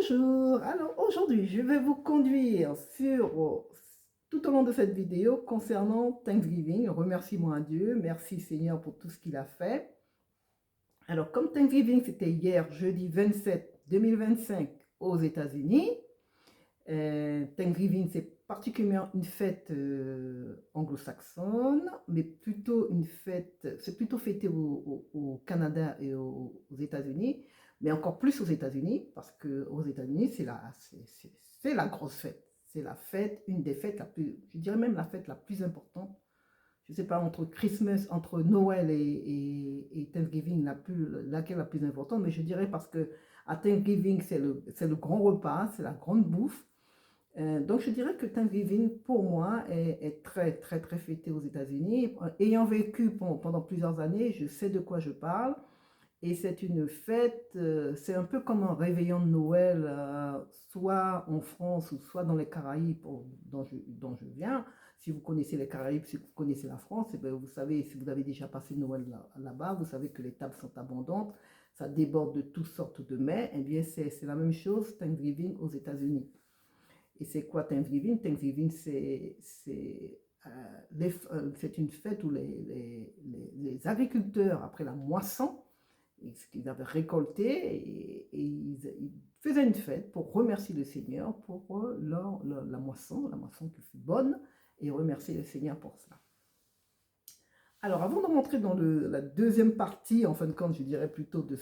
Bonjour, alors aujourd'hui je vais vous conduire tout au long de cette vidéo concernant Thanksgiving, remerciement à Dieu, merci Seigneur pour tout ce qu'il a fait. Alors comme Thanksgiving c'était hier jeudi 27 2025 aux États-Unis, Thanksgiving c'est particulièrement une fête anglo-saxonne, mais plutôt une fête, c'est plutôt fêté au Canada et aux États-Unis, mais encore plus aux États-Unis, parce qu'aux États-Unis c'est la grosse fête. C'est la fête, une des fêtes la plus, je dirais même la fête la plus importante. Je ne sais pas, entre Christmas, entre Noël et Thanksgiving, laquelle est la plus importante, mais je dirais parce que à Thanksgiving, c'est le grand repas, c'est la grande bouffe. Donc, je dirais que Thanksgiving, pour moi, est très, très, très fêté aux États-Unis. Ayant vécu pendant plusieurs années, je sais de quoi je parle. Et c'est une fête, c'est un peu comme un réveillon de Noël, soit en France ou soit dans les Caraïbes dont je viens. Si vous connaissez les Caraïbes, si vous connaissez la France, eh bien, vous savez, si vous avez déjà passé Noël là-bas, vous savez que les tables sont abondantes, ça déborde de toutes sortes de mets. Eh bien, c'est la même chose, Thanksgiving aux États-Unis. Et c'est quoi Thanksgiving? Thanksgiving, c'est une fête où les agriculteurs, après la moisson, ce qu'ils avaient récolté, et ils faisaient une fête pour remercier le Seigneur pour la moisson qui fut bonne, et remercier le Seigneur pour cela. Alors, avant de rentrer dans la deuxième partie, en fin de compte, je dirais plutôt de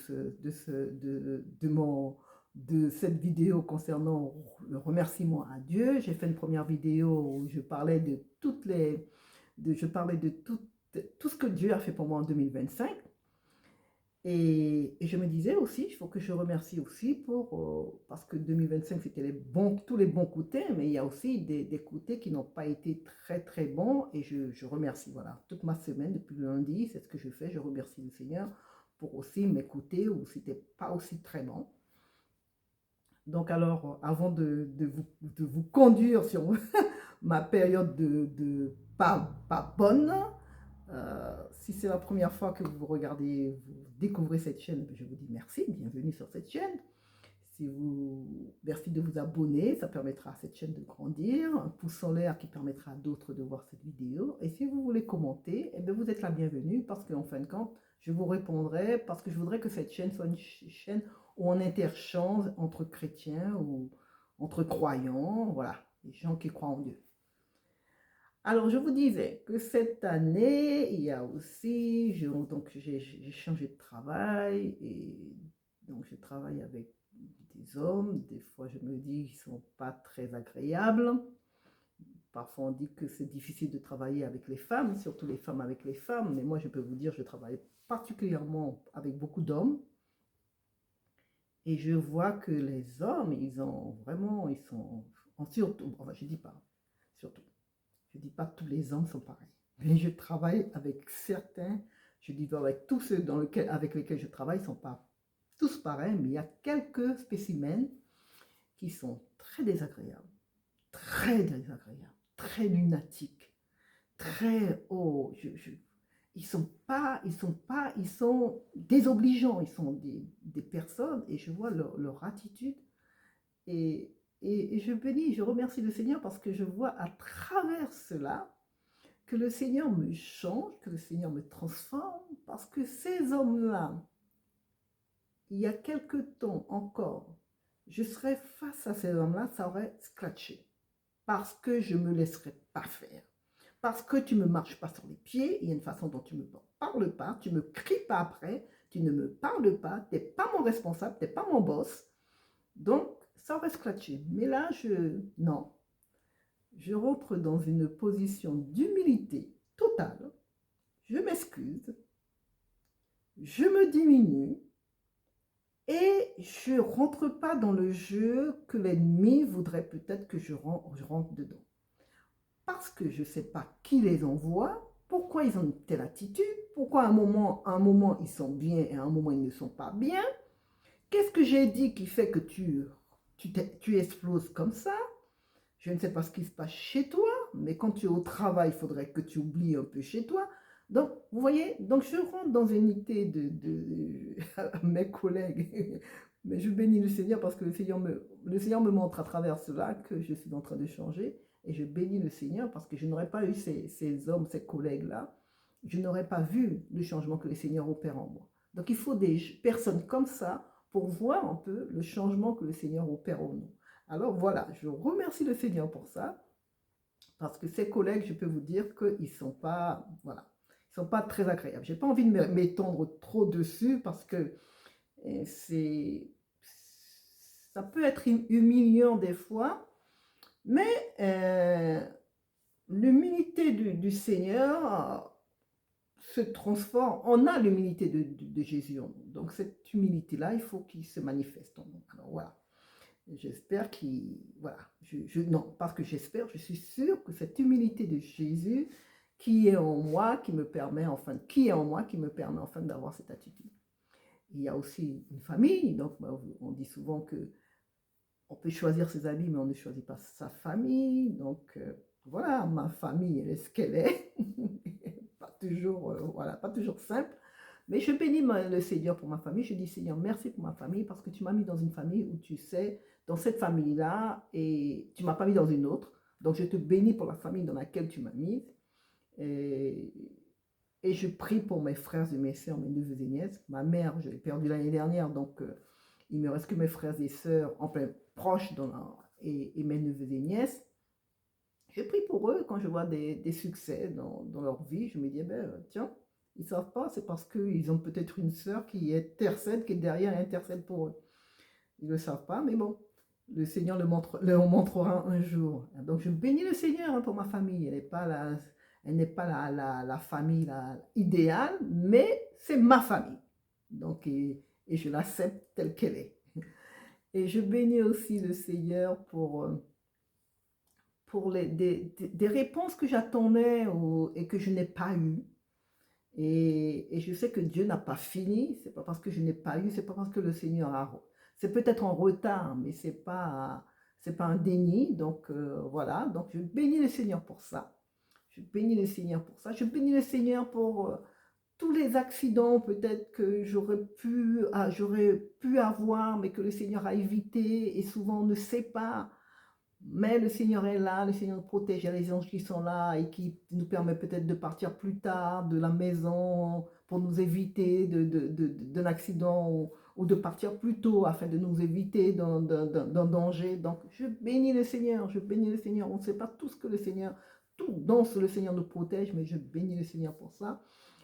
cette vidéo concernant le remerciement à Dieu, j'ai fait une première vidéo où je parlais de tout ce que Dieu a fait pour moi en 2025. Et je me disais aussi, il faut que je remercie aussi parce que 2025, c'était tous les bons côtés, mais il y a aussi des côtés qui n'ont pas été très, très bons. Et je remercie, voilà, toute ma semaine, depuis le lundi, c'est ce que je fais. Je remercie le Seigneur pour aussi mes côtés où c'était pas aussi très bon. Donc alors, avant de vous conduire sur ma période de pas bonne, si c'est la première fois que vous regardez, vous découvrez cette chaîne, je vous dis merci, bienvenue sur cette chaîne. Merci de vous abonner, ça permettra à cette chaîne de grandir, un pouce en l'air qui permettra à d'autres de voir cette vidéo. Et si vous voulez commenter, eh bien vous êtes la bienvenue parce qu'en fin de compte, je vous répondrai parce que je voudrais que cette chaîne soit une chaîne où on interchange entre chrétiens ou entre croyants, voilà, les gens qui croient en Dieu. Alors, je vous disais que cette année, il y a aussi, j'ai changé de travail et donc je travaille avec des hommes. Des fois, je me dis qu'ils ne sont pas très agréables. Parfois, on dit que c'est difficile de travailler avec les femmes, surtout les femmes avec les femmes. Mais moi, je peux vous dire, je travaille particulièrement avec beaucoup d'hommes. Et je vois que les hommes, ils sont, surtout, enfin, je dis pas, surtout. Je ne dis pas que tous les hommes sont pareils, mais je travaille avec certains, je dis avec tous ceux avec lesquels je travaille, ils ne sont pas tous pareils, mais il y a quelques spécimens qui sont très désagréables, très lunatiques, très, ils sont désobligeants, ils sont des personnes, et je vois leur attitude, et je bénis, je remercie le Seigneur parce que je vois à travers cela que le Seigneur me change, que le Seigneur me transforme, parce que ces hommes-là, il y a quelque temps encore, je serais face à ces hommes-là, ça aurait scratché, parce que je ne me laisserais pas faire, parce que tu ne me marches pas sur les pieds, il y a une façon dont tu ne me parles pas, tu ne me cries pas après, tu ne me parles pas, tu n'es pas mon responsable, tu n'es pas mon boss, donc ça aurait scratché. Mais là, non, je rentre dans une position d'humilité totale, je m'excuse, je me diminue et je ne rentre pas dans le jeu que l'ennemi voudrait peut-être que je rentre dedans. Parce que je ne sais pas qui les envoie, pourquoi ils ont une telle attitude, pourquoi à un moment ils sont bien et à un moment ils ne sont pas bien. Qu'est-ce que j'ai dit qui fait que tu exploses comme ça? Je ne sais pas ce qui se passe chez toi, mais quand tu es au travail, il faudrait que tu oublies un peu chez toi. Donc, vous voyez, donc je rentre dans une idée de mes collègues, Mais je bénis le Seigneur parce que le Seigneur me montre à travers cela que je suis en train de changer. Et je bénis le Seigneur parce que je n'aurais pas eu ces hommes, ces collègues-là. Je n'aurais pas vu le changement que le Seigneur opère en moi. Donc il faut des personnes comme ça pour voir un peu le changement que le Seigneur opère en nous. Alors voilà, je remercie le Seigneur pour ça. Parce que ces collègues, je peux vous dire qu'ils ne sont pas, voilà, ils sont pas très agréables. Je n'ai pas envie de m'étendre trop dessus parce que c'est, ça peut être humiliant des fois, mais l'humilité du Seigneur se transforme. On a l'humilité de Jésus en nous. Donc cette humilité-là, il faut qu'il se manifeste en nous. Alors voilà. J'espère qu'il... Voilà. Non, parce que j'espère, je suis sûre que cette humilité de Jésus qui est en moi, qui me permet enfin, qui est en moi, qui me permet enfin d'avoir cette attitude. Il y a aussi une famille, donc on dit souvent que on peut choisir ses amis, mais on ne choisit pas sa famille. Donc voilà, ma famille, elle est ce qu'elle est. Pas toujours, voilà, pas toujours simple. Mais je bénis le Seigneur pour ma famille. Je dis, Seigneur, merci pour ma famille parce que tu m'as mis dans une famille où tu sais, dans cette famille-là, et tu ne m'as pas mis dans une autre. Donc, je te bénis pour la famille dans laquelle tu m'as mis. Et je prie pour mes frères et mes sœurs, mes neveux et nièces. Ma mère, je l'ai perdue l'année dernière, donc il ne me reste que mes frères et sœurs, enfin proches et mes neveux et nièces. Je prie pour eux quand je vois des succès dans leur vie. Je me dis, ben, tiens, ils ne savent pas, c'est parce qu'ils ont peut-être une sœur qui intercède, qui est derrière et intercède pour eux. Ils ne le savent pas, mais bon, le Seigneur leur montrera un jour. Donc je bénis le Seigneur pour ma famille. Elle n'est pas la famille idéale, mais c'est ma famille. Donc, et je l'accepte telle qu'elle est. Et je bénis aussi le Seigneur pour des réponses que j'attendais et que je n'ai pas eues. Et je sais que Dieu n'a pas fini. C'est pas parce que je n'ai pas eu, c'est pas parce que le Seigneur a... C'est peut-être en retard, mais c'est pas un déni. Donc voilà, donc je bénis le Seigneur pour ça. Je bénis le Seigneur pour ça. Je bénis le Seigneur pour tous les accidents peut-être que j'aurais pu avoir, mais que le Seigneur a évité. Et souvent on ne sait pas. Mais le Seigneur est là, le Seigneur nous protège, il y a les anges qui sont là et qui nous permettent peut-être de partir plus tard de la maison pour nous éviter d'un accident ou de partir plus tôt afin de nous éviter d'un danger. Donc je bénis le Seigneur, je bénis le Seigneur. On ne sait pas tout ce que le Seigneur, tout dont le Seigneur nous protège, mais je bénis le Seigneur pour ça.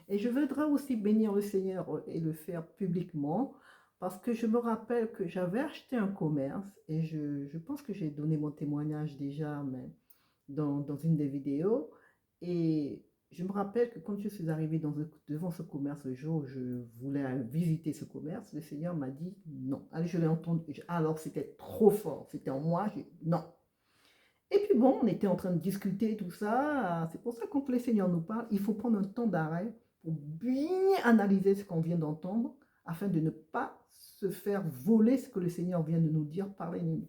Et je voudrais aussi bénir le Seigneur et le faire publiquement. Parce que je me rappelle que j'avais acheté un commerce et je pense que j'ai donné mon témoignage déjà mais dans une des vidéos. Et je me rappelle que quand je suis arrivée devant ce commerce le jour où je voulais visiter ce commerce, le Seigneur m'a dit non. Allez, je l'ai entendu. Alors c'était trop fort, c'était en moi, j'ai dit non. Et puis bon, on était en train de discuter tout ça. C'est pour ça que quand le Seigneur nous parle, il faut prendre un temps d'arrêt pour bien analyser ce qu'on vient d'entendre afin de ne pas se faire voler ce que le Seigneur vient de nous dire par l'ennemi.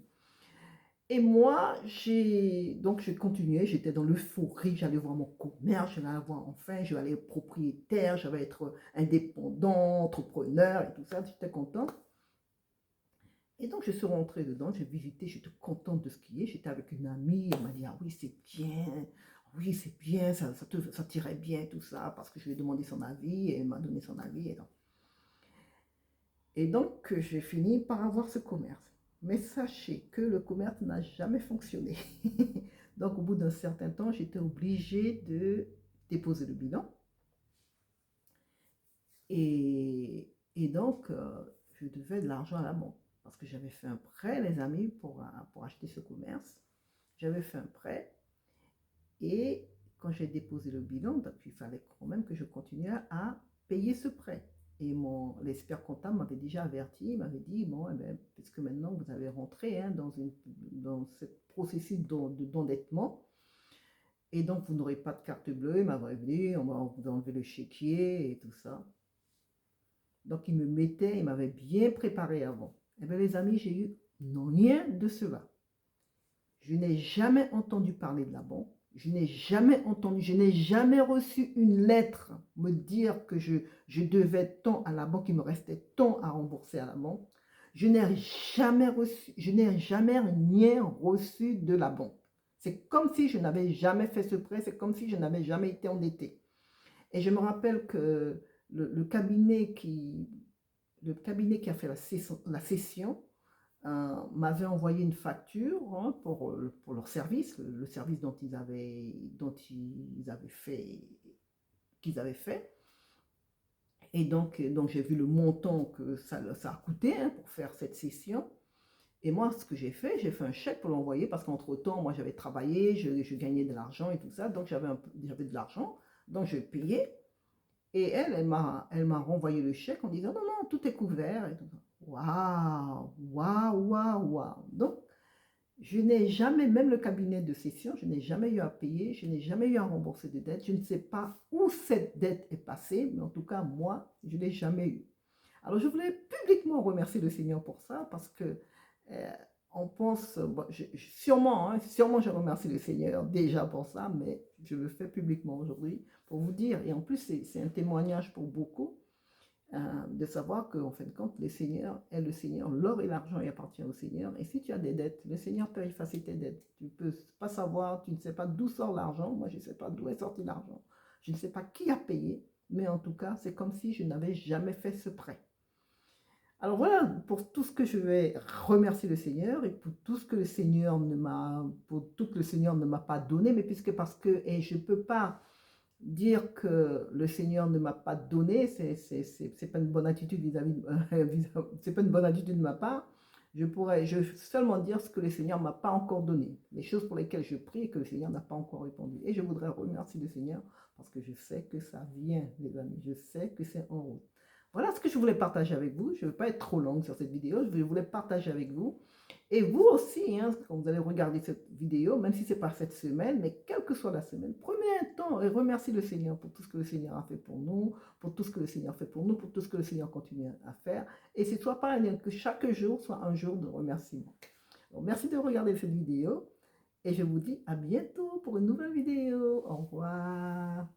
Et moi, j'ai continué, j'étais dans l'euphorie, j'allais voir mon commerce, j'allais avoir enfin, je vais aller être propriétaire, je vais être indépendant, entrepreneur et tout ça, j'étais contente. Et donc, je suis rentrée dedans, j'ai visité, j'étais contente de ce qui est. J'étais avec une amie, elle m'a dit, ah oui, c'est bien, ça t'irait bien, tout ça, parce que je lui ai demandé son avis, et elle m'a donné son avis. Et donc, j'ai fini par avoir ce commerce. Mais sachez que le commerce n'a jamais fonctionné. Donc, au bout d'un certain temps, j'étais obligée de déposer le bilan. Et donc, je devais de l'argent à la banque. Parce que j'avais fait un prêt, les amis, pour acheter ce commerce. J'avais fait un prêt. Et quand j'ai déposé le bilan, donc il fallait quand même que je continue à payer ce prêt. Et l'expert comptable m'avait déjà averti, il m'avait dit, bon, eh bien, puisque maintenant vous avez rentré dans ce processus d'endettement, et donc vous n'aurez pas de carte bleue, il m'avait dit, on va vous enlever le chéquier et tout ça. Donc il m'avait bien préparé avant. Eh bien les amis, j'ai eu rien de cela. Je n'ai jamais entendu parler de la banque. Je n'ai jamais reçu une lettre me dire que je devais tant à la banque, il me restait tant à rembourser à la banque. je n'ai jamais reçu, je n'ai jamais rien reçu de la banque. C'est comme si je n'avais jamais fait ce prêt, c'est comme si je n'avais jamais été endetté. Et je me rappelle que le cabinet qui a fait la session m'avait envoyé une facture hein, pour leur service, le service qu'ils avaient fait. Et donc j'ai vu le montant que ça a coûté hein, pour faire cette session. Et moi, ce que j'ai fait un chèque pour l'envoyer parce qu'entre-temps, moi, j'avais travaillé, je gagnais de l'argent et tout ça. Donc, j'avais de l'argent. Donc, je payais. Et elle m'a renvoyé le chèque en disant, non, non, tout est couvert. Et tout ça. Waouh, waouh, waouh, waouh. Donc, je n'ai jamais, même le cabinet de cession, je n'ai jamais eu à payer, je n'ai jamais eu à rembourser de dette. Je ne sais pas où cette dette est passée, mais en tout cas, moi, je ne l'ai jamais eu. Alors, je voulais publiquement remercier le Seigneur pour ça, parce que on pense, bon, sûrement, hein, sûrement je remercie le Seigneur déjà pour ça, mais je le fais publiquement aujourd'hui pour vous dire, et en plus, c'est un témoignage pour beaucoup, de savoir qu'en fin de compte, le Seigneur est le Seigneur, l'or et l'argent appartiennent au Seigneur, et si tu as des dettes, le Seigneur peut effacer tes dettes. Tu ne peux pas savoir, tu ne sais pas d'où sort l'argent, moi je ne sais pas d'où est sorti l'argent, je ne sais pas qui a payé, mais en tout cas, c'est comme si je n'avais jamais fait ce prêt. Alors voilà, pour tout ce que je vais remercier le Seigneur et pour tout ce que le Seigneur ne m'a pas donné, mais parce que, et je ne peux pas dire que le Seigneur ne m'a pas donné, c'est pas une bonne attitude c'est pas une bonne attitude de ma part. Je vais seulement dire ce que le Seigneur ne m'a pas encore donné, les choses pour lesquelles je prie et que le Seigneur n'a pas encore répondu. Et je voudrais remercier le Seigneur parce que je sais que ça vient, les amis, je sais que c'est en route. Voilà ce que je voulais partager avec vous. Je ne vais pas être trop longue sur cette vidéo, je voulais partager avec vous. Et vous aussi, hein, quand vous allez regarder cette vidéo, même si ce n'est pas cette semaine, mais quelle que soit la semaine, prenez un temps et remerciez le Seigneur pour tout ce que le Seigneur a fait pour nous, pour tout ce que le Seigneur fait pour nous, pour tout ce que le Seigneur continue à faire. Et c'est soit pas que chaque jour soit un jour de remerciement. Donc, merci de regarder cette vidéo et je vous dis à bientôt pour une nouvelle vidéo. Au revoir.